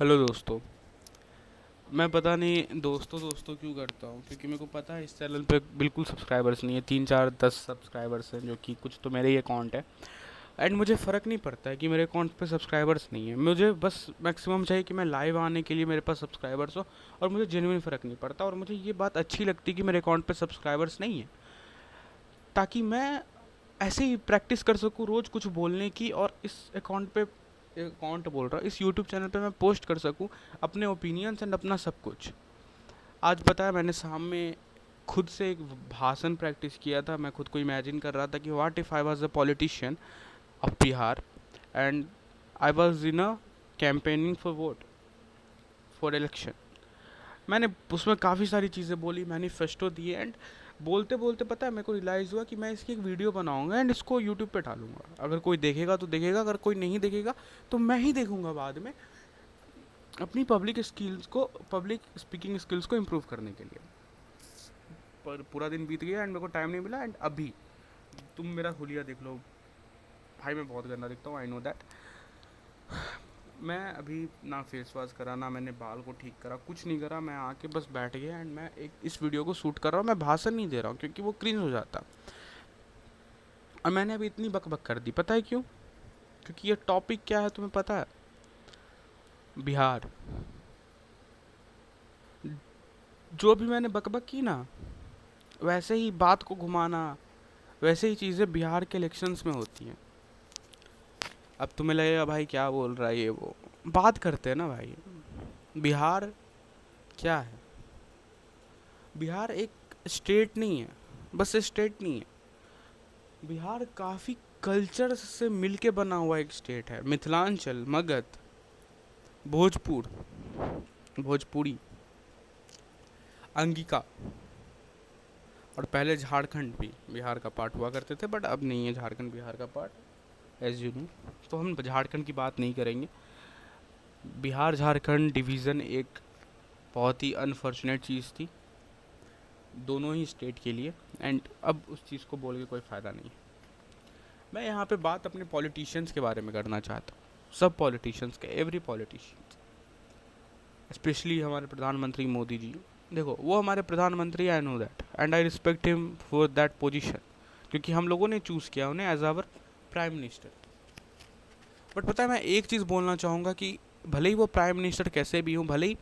Hello दोस्तों। मैं पता नहीं दोस्तों दोस्तों क्यों करता हूँ, क्योंकि मेरे को पता है इस चैनल पे बिल्कुल सब्सक्राइबर्स नहीं है। 3 4 10 सब्सक्राइबर्स हैं, जो कि कुछ तो मेरे ही अकाउंट है। एंड मुझे फ़र्क नहीं पड़ता है कि मेरे अकाउंट पे सब्सक्राइबर्स नहीं है। मुझे बस मैक्सिमम चाहिए कि मैं लाइव आने के लिए मेरे पास सब्सक्राइबर्स हो। और मुझे जेन्युइन फ़र्क नहीं पड़ता, और मुझे ये बात अच्छी लगती है कि मेरे अकाउंट पे सब्सक्राइबर्स नहीं है, ताकि मैं ऐसे ही प्रैक्टिस कर सकूँ रोज़ कुछ बोलने की, और इस अकाउंट पे अकाउंट बोल रहा हूँ, इस यूट्यूब चैनल पे मैं पोस्ट कर सकूँ अपने ओपिनियंस एंड अपना सब कुछ। आज पता है, मैंने सामने खुद से एक भाषण प्रैक्टिस किया था। मैं खुद को इमेजिन कर रहा था कि what if I was a politician of Bihar, and I was in a campaigning for vote, for election. मैंने उसमें काफ़ी सारी चीज़ें बोली, मैनिफेस्टो दिए, एंड बोलते बोलते पता है मेरे को रियलाइज़ हुआ कि मैं इसकी एक वीडियो बनाऊंगा एंड इसको यूट्यूब पे डालूंगा। अगर कोई देखेगा तो देखेगा, अगर कोई नहीं देखेगा तो मैं ही देखूंगा बाद में, अपनी पब्लिक स्पीकिंग स्किल्स को इम्प्रूव करने के लिए। पर पूरा दिन बीत गया एंड मेरे को टाइम नहीं मिला, एंड अभी तुम मेरा हुलिया देख लो। भाई मैं बहुत गंदा दिखता हूँ, आई नो दैट। मैं अभी ना फेस वॉश करा, ना मैंने बाल को ठीक करा, कुछ नहीं करा। मैं आके बस बैठ गया एंड मैं एक इस वीडियो को शूट कर रहा हूँ। मैं भाषण नहीं दे रहा हूँ क्योंकि वो क्रिंज हो जाता। और मैंने अभी इतनी बकबक कर दी, पता है क्यों? क्योंकि ये टॉपिक क्या है तुम्हें पता है? बिहार। जो भी मैंने बकबक की ना, वैसे ही बात को घुमाना, वैसे ही चीज़ें बिहार के इलेक्शंस में होती हैं। अब तुम्हें लगेगा भाई क्या बोल रहा है ये वो, बात करते हैं ना भाई। बिहार क्या है? बिहार एक स्टेट नहीं है, बस स्टेट नहीं है। बिहार काफ़ी कल्चर से मिलके बना हुआ एक स्टेट है। मिथिलांचल, मगध, भोजपुर, भोजपुरी, अंगिका, और पहले झारखंड भी बिहार का पार्ट हुआ करते थे, बट अब नहीं है झारखंड बिहार का पार्ट, एज यू नो। तो हम झारखंड की बात नहीं करेंगे। बिहार झारखंड डिवीज़न एक बहुत ही अनफॉर्चुनेट चीज़ थी दोनों ही स्टेट के लिए, एंड अब उस चीज़ को बोल के कोई फ़ायदा नहीं है। मैं यहाँ पे बात अपने पॉलिटिशियंस के बारे में करना चाहता हूँ, सब पॉलिटिशियंस के, एवरी पॉलिटिशियंस, स्पेशली हमारे प्रधानमंत्री मोदी जी। देखो वो हमारे प्रधानमंत्री, I know that and I respect him for that position, क्योंकि हम लोगों ने चूज़ किया उन्हें as our prime minister. But पता है, मैं एक चीज़ बोलना चाहूँगा कि भले ही वो प्राइम मिनिस्टर कैसे भी हों, भले ही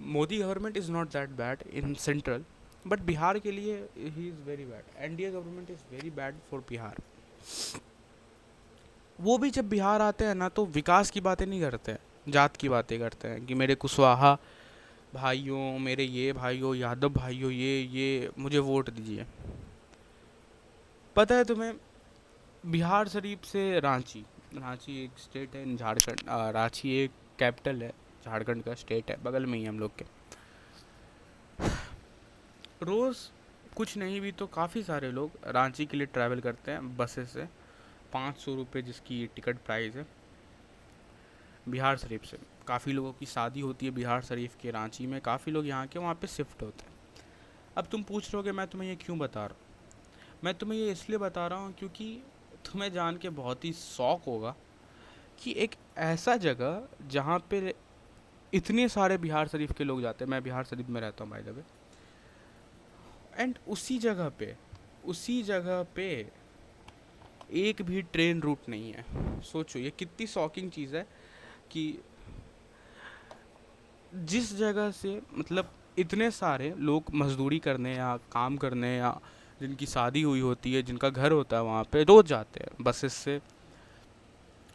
Modi government is not that bad in central, but Bihar के लिए ही is very bad. NDA government is very bad for Bihar. वो भी जब बिहार आते हैं ना, तो विकास की बातें नहीं करते हैं, जात की बातें करते हैं कि मेरे कुशवाहा भाइयों, मेरे ये भाइयों, यादव भाइयों, ये मुझे वोट दीजिए। पता है तुम्हें, बिहार शरीफ से रांची, रांची एक स्टेट है इन झारखंड, रांची एक कैपिटल है झारखंड का, स्टेट है बगल में ही हम लोग के। रोज़ कुछ नहीं भी तो काफ़ी सारे लोग रांची के लिए ट्रैवल करते हैं बसेस से। 500 रुपये जिसकी टिकट प्राइस है। बिहार शरीफ से काफ़ी लोगों की शादी होती है बिहार शरीफ के रांची में, काफ़ी लोग यहाँ के वहाँ पे शिफ्ट होते हैं। अब तुम पूछ रहे हो कि मैं तुम्हें ये क्यों बता रहा हूँ? मैं तुम्हें ये इसलिए बता रहा हूँ क्योंकि तुम्हें जान के बहुत ही शौक होगा कि एक ऐसा जगह जहाँ पे इतने सारे बिहार शरीफ के लोग जाते हैं। मैं बिहार शरीफ में रहता हूँ बाय द वे, एंड उसी जगह पे एक भी ट्रेन रूट नहीं है। सोचो ये कितनी शॉकिंग चीज़ है कि जिस जगह से मतलब इतने सारे लोग मजदूरी करने या काम करने, या जिनकी शादी हुई होती है, जिनका घर होता है, वहाँ पे रोज़ जाते हैं बसेस से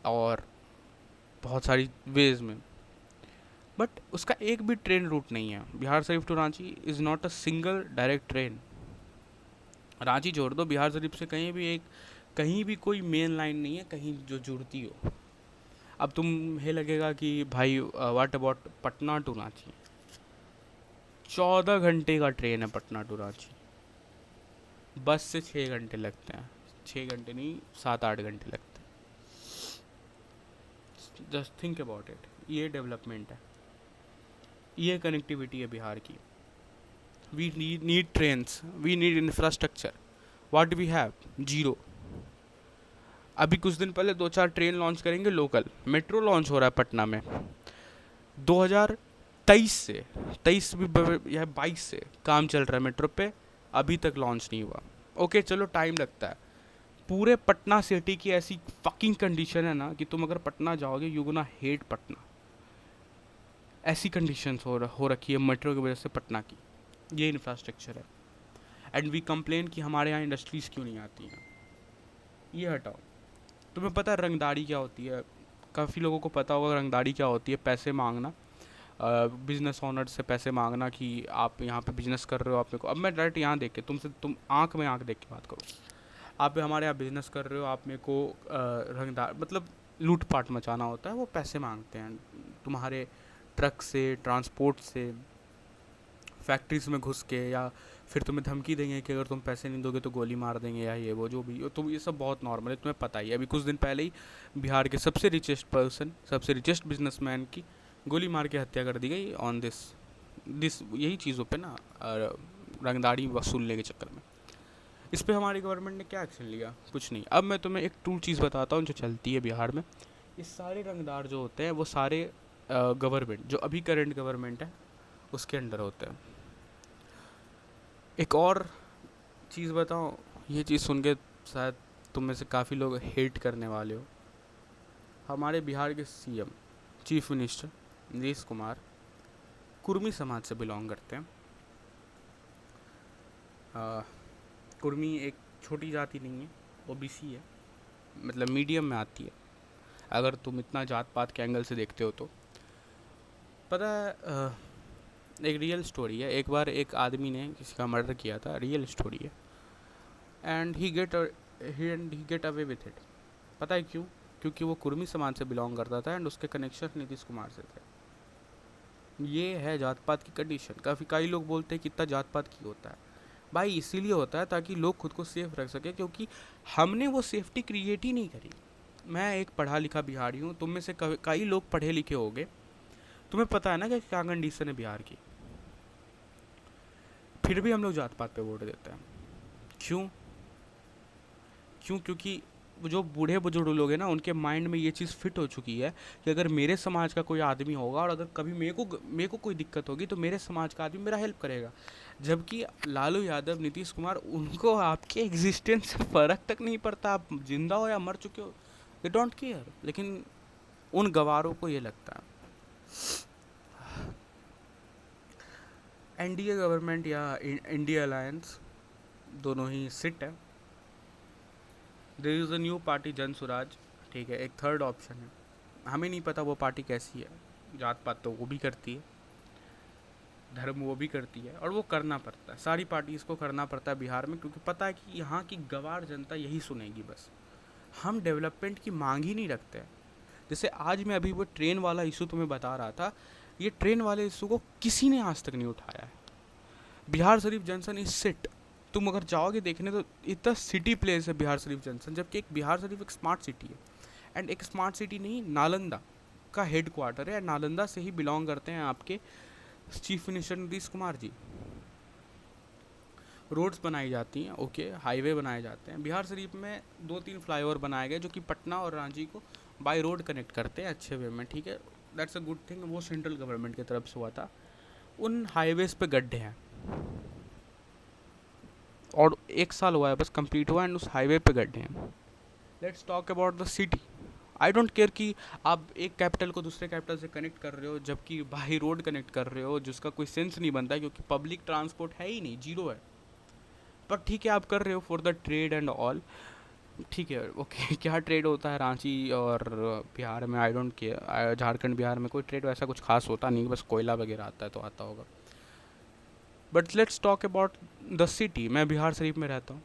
और बहुत सारी वेज में, बट उसका एक भी ट्रेन रूट नहीं है। Bihar Sharif to Ranchi is not a single direct train. Ranchi छोड़ दो, बिहार शरीफ से कहीं भी कोई मेन लाइन नहीं है कहीं जो जुड़ती हो। अब तुम्हें लगेगा कि भाई what about Patna to Ranchi? 14 घंटे का ट्रेन है पटना टू रांची। बस से 6 घंटे लगते हैं, 6 घंटे नहीं, 7 8 घंटे लगते हैं। Just think about it. ये डेवलपमेंट है, ये कनेक्टिविटी है बिहार की। We need trains, we need infrastructure. What we have? Zero. अभी कुछ दिन पहले 2 4 ट्रेन लॉन्च करेंगे लोकल, मेट्रो लॉन्च हो रहा है पटना में। 2023 से 23 भी या 22 से काम चल रहा है मेट्रो पे, अभी तक लॉन्च नहीं हुआ। ओके चलो टाइम लगता है। पूरे पटना सिटी की ऐसी फकिंग कंडीशन है ना कि तुम अगर पटना जाओगे यू गोना हेट पटना। ऐसी कंडीशंस हो रखी है मेट्रो की वजह से पटना की। ये इंफ्रास्ट्रक्चर है। एंड वी कंप्लेन कि हमारे यहाँ इंडस्ट्रीज़ क्यों नहीं आती हैं। ये हटाओ। तुम्हें पता है रंगदारी क्या होती है? काफ़ी लोगों को पता होगा रंगदारी क्या होती है। पैसे मांगना, बिजनेस ओनर से पैसे मांगना कि आप यहाँ पे बिजनेस कर रहे हो, आप मेरे को, अब मैं डायरेक्ट यहाँ देख के तुम आँख में आँख देख के बात करो। आप हमारे यहाँ बिजनेस कर रहे हो, आप मेरे को रंगदार मतलब लूटपाट मचाना होता है, वो पैसे मांगते हैं तुम्हारे ट्रक से, ट्रांसपोर्ट से, फैक्ट्रीज में घुस के, या फिर तुम्हें धमकी देंगे कि अगर तुम पैसे नहीं दोगे तो गोली मार देंगे, या ये वो जो भी। तो ये सब बहुत नॉर्मल है, तुम्हें पता ही है। अभी कुछ दिन पहले ही बिहार के सबसे रिचेस्ट पर्सन, सबसे रिचेस्ट बिजनेसमैन की गोली मार के हत्या कर दी गई ऑन दिस यही चीज़ों पे ना, रंगदारी वसूलने के चक्कर में। इस पर हमारी गवर्नमेंट ने क्या एक्शन लिया? कुछ नहीं। अब मैं तुम्हें एक टूल चीज़ बताता हूँ जो चलती है बिहार में। ये सारे रंगदार जो होते हैं वो सारे गवर्नमेंट, जो अभी करंट गवर्नमेंट है उसके अंडर होते हैं। एक और चीज़ बताऊँ, ये चीज़ सुन के शायद तुम में से काफ़ी लोग हेट करने वाले हो। हमारे बिहार के CM, chief minister Nitish Kumar Kurmi समाज से बिलोंग करते हैं। कुर्मी एक छोटी जाति नहीं है, ओबीसी है, मतलब मीडियम में आती है अगर तुम इतना जात पात के एंगल से देखते हो तो। पता है, एक रियल स्टोरी है। एक बार एक आदमी ने किसी का मर्डर किया था, रियल स्टोरी है। And he get away with it. पता है क्यों? क्योंकि वो कुर्मी समाज से बिलोंग करता था एंड उसके कनेक्शन नीतीश कुमार से थे। ये है जात पात की कंडीशन। कई लोग बोलते हैं कि इतना जात पात क्यों होता है। भाई इसीलिए होता है ताकि लोग खुद को सेफ रख सके, क्योंकि हमने वो सेफ्टी क्रिएट ही नहीं करी। मैं एक पढ़ा लिखा बिहारी हूँ, तुम में से कई लोग पढ़े लिखे होंगे, तुम्हें पता है ना कि क्या कंडीशन है बिहार की। फिर भी हम लोग जात पात पे वोट देते हैं। क्यों? क्योंकि जो बूढ़े बुजुर्ग लोग हैं ना, उनके माइंड में ये चीज़ फिट हो चुकी है कि अगर मेरे समाज का कोई आदमी होगा और अगर कभी मेरे को कोई दिक्कत होगी तो मेरे समाज का आदमी मेरा हेल्प करेगा। जबकि लालू यादव, नीतीश कुमार, उनको आपके एग्जिस्टेंस से फ़र्क तक नहीं पड़ता, आप जिंदा हो या मर चुके हो, दे डोंट केयर। लेकिन उन गवारों को ये लगता है। एनडीए गवर्नमेंट या इंडिया अलायंस, दोनों ही सिट है। There is a new party, Jan Swaraj, ठीक है, एक थर्ड ऑप्शन है। हमें नहीं पता वो पार्टी कैसी है। जात पात तो वो भी करती है, धर्म वो भी करती है, और वो करना पड़ता है। सारी पार्टी इसको करना पड़ता है बिहार में, क्योंकि पता है कि यहाँ की गवार जनता यही सुनेगी बस। हम डेवलपमेंट की मांग ही नहीं रखते। जैसे आज मैं अभी वो ट्रेन वाला इशू तुम्हें बता रहा था, ये ट्रेन वाले इशू को किसी ने आज तक नहीं उठाया है। बिहार शरीफ जंक्शन इज सिट। तुम अगर जाओगे देखने तो इतना सिटी प्लेस है बिहार शरीफ जंक्शन, जबकि एक बिहार शरीफ एक स्मार्ट सिटी है। एंड एक स्मार्ट सिटी नहीं, नालंदा का हेड क्वार्टर है। नालंदा से ही बिलोंग करते हैं आपके chief minister Nitish Kumar ji. Roads बनाई जाती हैं, ओके, हाईवे बनाए जाते हैं। बिहार शरीफ में 2-3 फ्लाईओवर बनाए गए जो कि पटना और रांची को बाई रोड कनेक्ट करते हैं अच्छे वे में, ठीक है, दैट्स अ गुड थिंग। वो सेंट्रल गवर्नमेंट की तरफ से हुआ था। उन हाईवेज पे गड्ढे हैं और 1 साल हुआ है बस कंप्लीट हुआ, एंड उस हाईवे पे गड्ढे हैं। Let's talk about the city. I don't care कि आप एक कैपिटल को दूसरे कैपिटल से कनेक्ट कर रहे हो जबकि बाई रोड कनेक्ट कर रहे हो, जिसका कोई सेंस नहीं बनता है, क्योंकि पब्लिक ट्रांसपोर्ट है ही नहीं, जीरो है। पर ठीक है, आप कर रहे हो for the trade and all, ठीक है, ओके। क्या ट्रेड होता है रांची और बिहार में? I don't care. Jharkhand Bihar में कोई ट्रेड वैसा कुछ खास होता नहीं, बस कोयला वगैरह आता है तो आता होगा। But let's talk about the city. मैं बिहार शरीफ में रहता हूँ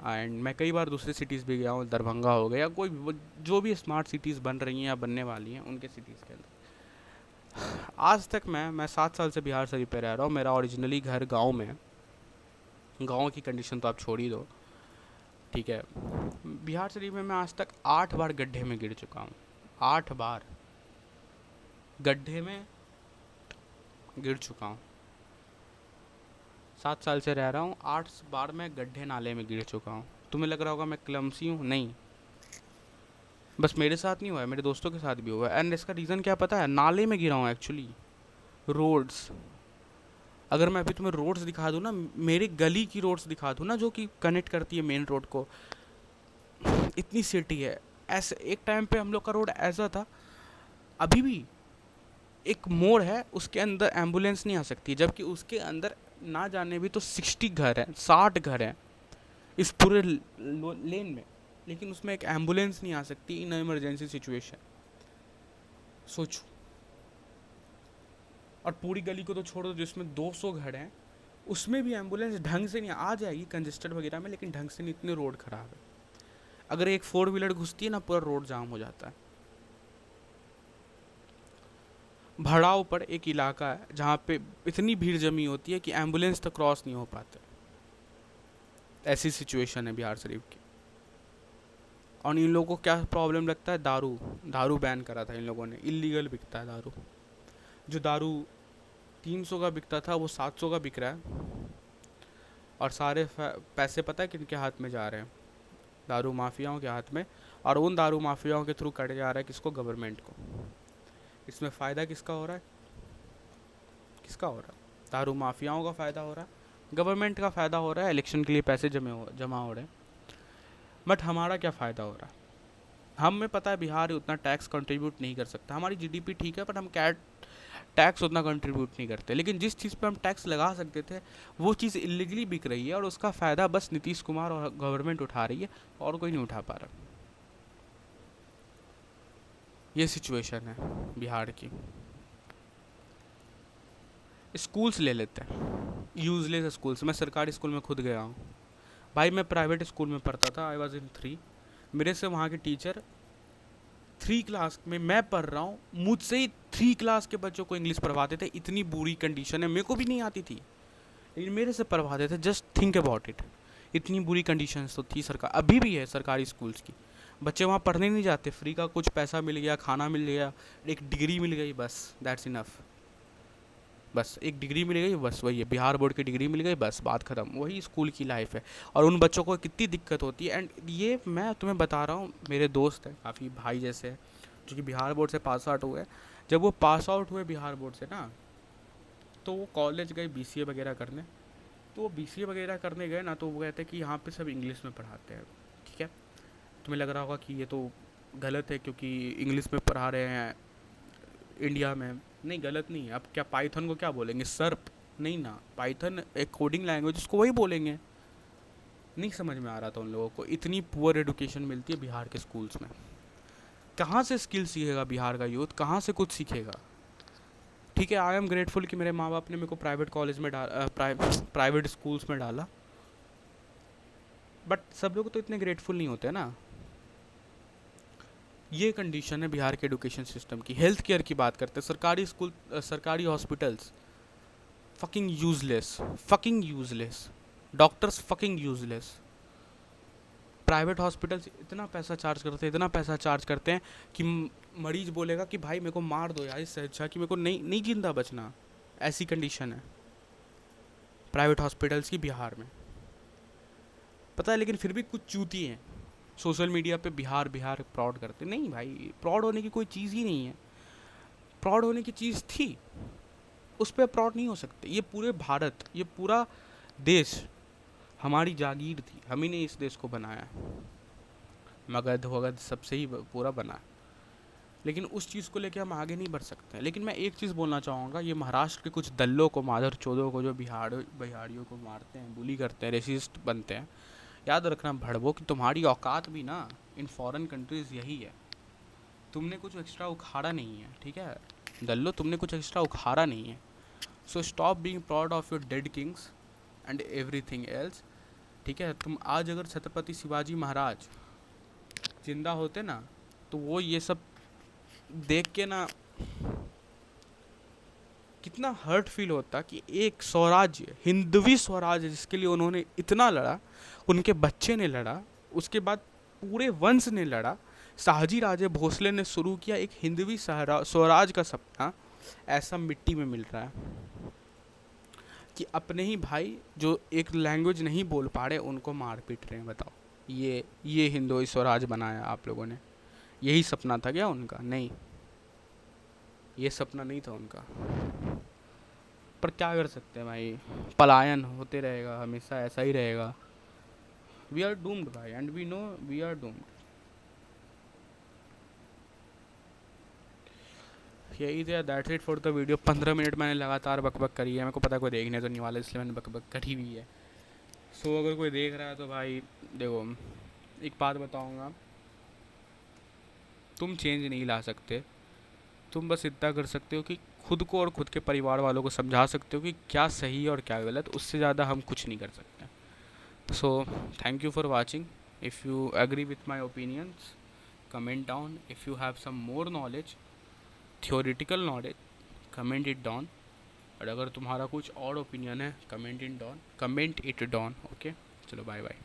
एंड मैं कई बार दूसरे सिटीज़ भी गया हूँ, दरभंगा हो गया, कोई भी जो भी स्मार्ट सिटीज़ बन रही हैं या बनने वाली हैं उनके सिटीज़ के अंदर। आज तक मैं 7 साल से बिहार शरीफ पे रह रहा हूँ। मेरा ओरिजिनली घर गांव में है। गांव की कंडीशन तो आप छोड़ ही दो, ठीक है। बिहार शरीफ में मैं आज तक 8 बार गड्ढे में गिर चुका हूँ। 8 बार गड्ढे में गिर चुका हूँ। 7 साल से रह रहा हूँ, 8 बार मैं गड्ढे नाले में गिर चुका हूँ। तुम्हें लग रहा होगा मैं क्लमसी हूँ, नहीं। बस मेरे साथ नहीं हुआ है, मेरे दोस्तों के साथ भी हुआ है। एंड इसका रीज़न क्या पता है? नाले में गिरा हूँ एक्चुअली। रोड्स, अगर मैं अभी तुम्हें रोड्स दिखा दूँ ना, मेरी गली की रोड्स दिखा दूँ ना, जो कि कनेक्ट करती है मेन रोड को, इतनी सिटी है। ऐसे एक टाइम पे हम लोग का रोड ऐसा था, अभी भी एक मोड़ है उसके अंदर एम्बुलेंस नहीं आ सकती, जबकि उसके अंदर ना जाने भी तो 60 घर हैं, 60 घर हैं इस पूरे लेन में, लेकिन उसमें एक एम्बुलेंस नहीं आ सकती इन इमरजेंसी सिचुएशन। सोचो। और पूरी गली को तो छोड़ दो जिसमें 200 घर हैं, उसमें भी एम्बुलेंस ढंग से नहीं आ जाएगी, कंजेस्टेड वगैरह में, लेकिन ढंग से नहीं, इतनी रोड खराब है। अगर एक 4 व्हीलर घुसती है ना, पूरा रोड जाम हो जाता है। भड़ाव पर एक इलाका है जहाँ पे इतनी भीड़ जमी होती है कि एम्बुलेंस तक क्रॉस नहीं हो पाते। ऐसी सिचुएशन है बिहार शरीफ की। और इन लोगों को क्या प्रॉब्लम लगता है? दारू, दारू बैन करा था इन लोगों ने, इलीगल बिकता है दारू। जो दारू 300 का बिकता था वो 700 का बिक रहा है। और सारे पैसे पता है किनके हाथ में जा रहे हैं? दारू माफियाओं के हाथ में। और उन दारू माफियाओं के थ्रू कट जा रहा है किसको? गवर्नमेंट को। इसमें फ़ायदा किसका हो रहा है? किसका हो रहा है? दारू माफियाओं का फ़ायदा हो रहा है, गवर्नमेंट का फ़ायदा हो रहा है, इलेक्शन के लिए पैसे जमा हो रहे हैं। बट हमारा क्या फ़ायदा हो रहा है? हमें पता है बिहार उतना टैक्स कंट्रीब्यूट नहीं कर सकता, हमारी जीडीपी ठीक है, बट हम क्या टैक्स उतना कंट्रीब्यूट नहीं करते। लेकिन जिस चीज़ पे हम टैक्स लगा सकते थे वो चीज़ इलीगली बिक रही है, और उसका फ़ायदा बस नीतीश कुमार और गवर्नमेंट उठा रही है, और कोई नहीं उठा पा रहा। ये सिचुएशन है बिहार की। स्कूल्स ले लेते हैं, यूजलेस स्कूल्स। मैं सरकारी स्कूल में खुद गया हूँ भाई, मैं प्राइवेट स्कूल में पढ़ता था, आई वॉज इन 3। मेरे से वहाँ के टीचर 3 क्लास में मैं पढ़ रहा हूँ, मुझसे ही 3 क्लास के बच्चों को इंग्लिश पढ़वाते थे। इतनी बुरी कंडीशन है, मेरे को भी नहीं आती थी, लेकिन मेरे से पढ़वाते थे। जस्ट थिंक अबाउट इट, इतनी बुरी कंडीशन तो थी सरकार, अभी भी है सरकारी स्कूल्स की। बच्चे वहाँ पढ़ने नहीं जाते, फ्री का कुछ पैसा मिल गया, खाना मिल गया, एक डिग्री मिल गई, बस दैट्स इनफ। बस एक डिग्री मिल गई, बस वही है, बिहार बोर्ड की डिग्री मिल गई, बस बात ख़त्म। वही स्कूल की लाइफ है। और उन बच्चों को कितनी दिक्कत होती है। एंड ये मैं तुम्हें बता रहा हूँ, मेरे दोस्त हैं काफ़ी भाई जैसे, जो कि बिहार बोर्ड से पास आउट हुए। जब वो पास आउट हुए बिहार बोर्ड से ना, तो वो कॉलेज गए बीसीए वगैरह करने। तो वो बीसीए वगैरह करने गए ना, तो वो कहते हैं कि यहाँ पे सब इंग्लिश में पढ़ाते हैं। ठीक है, तुम्हें लग रहा होगा कि ये तो गलत है क्योंकि इंग्लिश में पढ़ा रहे हैं इंडिया में। नहीं, गलत नहीं है। अब क्या पाइथन को क्या बोलेंगे? सर्प? नहीं ना, पाइथन एक कोडिंग लैंग्वेज, उसको वही बोलेंगे। नहीं समझ में आ रहा था उन लोगों को। इतनी पुअर एडुकेशन मिलती है बिहार के स्कूल्स में। कहाँ से स्किल सीखेगा बिहार का यूथ? कहाँ से कुछ सीखेगा? ठीक है, आई एम ग्रेटफुल कि मेरे माँ बाप ने मेरे को प्राइवेट कॉलेज में प्राइवेट स्कूल्स में डाला, बट सब लोग तो इतने ग्रेटफुल नहीं होते ना। ये कंडीशन है बिहार के एजुकेशन सिस्टम की। हेल्थ केयर की बात करते हैं, सरकारी स्कूल, सरकारी hospitals fucking useless, fucking useless. Doctors fucking useless. Private hospitals इतना पैसा चार्ज करते हैं, इतना पैसा चार्ज करते हैं कि मरीज बोलेगा कि भाई मेरे को मार दो यार, इससे अच्छा कि मेरे को नहीं जिंदा बचना। ऐसी कंडीशन है प्राइवेट हॉस्पिटल्स की बिहार में, पता है। लेकिन फिर भी कुछ चूती हैं सोशल मीडिया पे बिहार बिहार प्राउड करते। नहीं भाई, प्राउड होने की कोई चीज़ ही नहीं है। प्राउड होने की चीज़ थी, उस पर प्राउड नहीं हो सकते। ये पूरे भारत, ये पूरा देश हमारी जागीर थी, हम ही ने इस देश को बनाया। मगध वगध सबसे ही पूरा बना। लेकिन उस चीज़ को लेके हम आगे नहीं बढ़ सकते। लेकिन मैं एक चीज़ बोलना चाहूँगा, ये महाराष्ट्र के कुछ दल्लों को, माधर चौधों को, जो बिहारियों को मारते हैं, बुली करते हैं, रेसिस्ट बनते हैं, याद रखना भड़वो कि तुम्हारी औकात भी ना इन फॉरेन कंट्रीज़ यही है। तुमने कुछ एक्स्ट्रा उखाड़ा नहीं है, ठीक है दल्लो, तुमने कुछ एक्स्ट्रा उखाड़ा नहीं है। So stop being proud of your dead Kings and everything else. ठीक है, तुम आज अगर छत्रपति शिवाजी महाराज जिंदा होते ना, तो वो ये सब देख के ना कितना हर्ट फील होता कि एक स्वराज्य, हिंदवी स्वराज्य, जिसके लिए उन्होंने इतना लड़ा, उनके बच्चे ने लड़ा, उसके बाद पूरे वंश ने लड़ा, शाहजी राजे भोसले ने शुरू किया, एक हिंदवी स्वराज का सपना ऐसा मिट्टी में मिल रहा है कि अपने ही भाई जो एक लैंग्वेज नहीं बोल पा रहे उनको मार पीट रहे हैं। बताओ, ये हिंदवी स्वराज बनाया आप लोगों ने। यही सपना था क्या उनका? नहीं, ये सपना नहीं था उनका। पर क्या कर सकते हैं भाई, पलायन होते रहेगा, हमेशा ऐसा ही रहेगा। वी आर डूम्ड भाई, and we know we are doomed. यही था, that's it for the video. 15 minute मैंने लगातार बकबक करी है, मेरे को पता कोई देखने तो नहीं वाला, इसलिए मैंने बकबक करी हुई है। सो अगर कोई देख रहा है तो भाई देखो, एक बात बताऊंगा, तुम चेंज नहीं ला सकते। तुम बस इतना कर सकते हो कि खुद को और खुद के परिवार वालों को समझा सकते हो कि क्या सही है और क्या गलत, उससे ज़्यादा हम कुछ नहीं कर सकते। So thank you for watching. If you agree with my opinions, comment down. If you have some more knowledge, theoretical knowledge, comment it down. और अगर तुम्हारा कुछ और ओपिनियन है, कमेंट इट डाउन, ओके। चलो बाय बाय।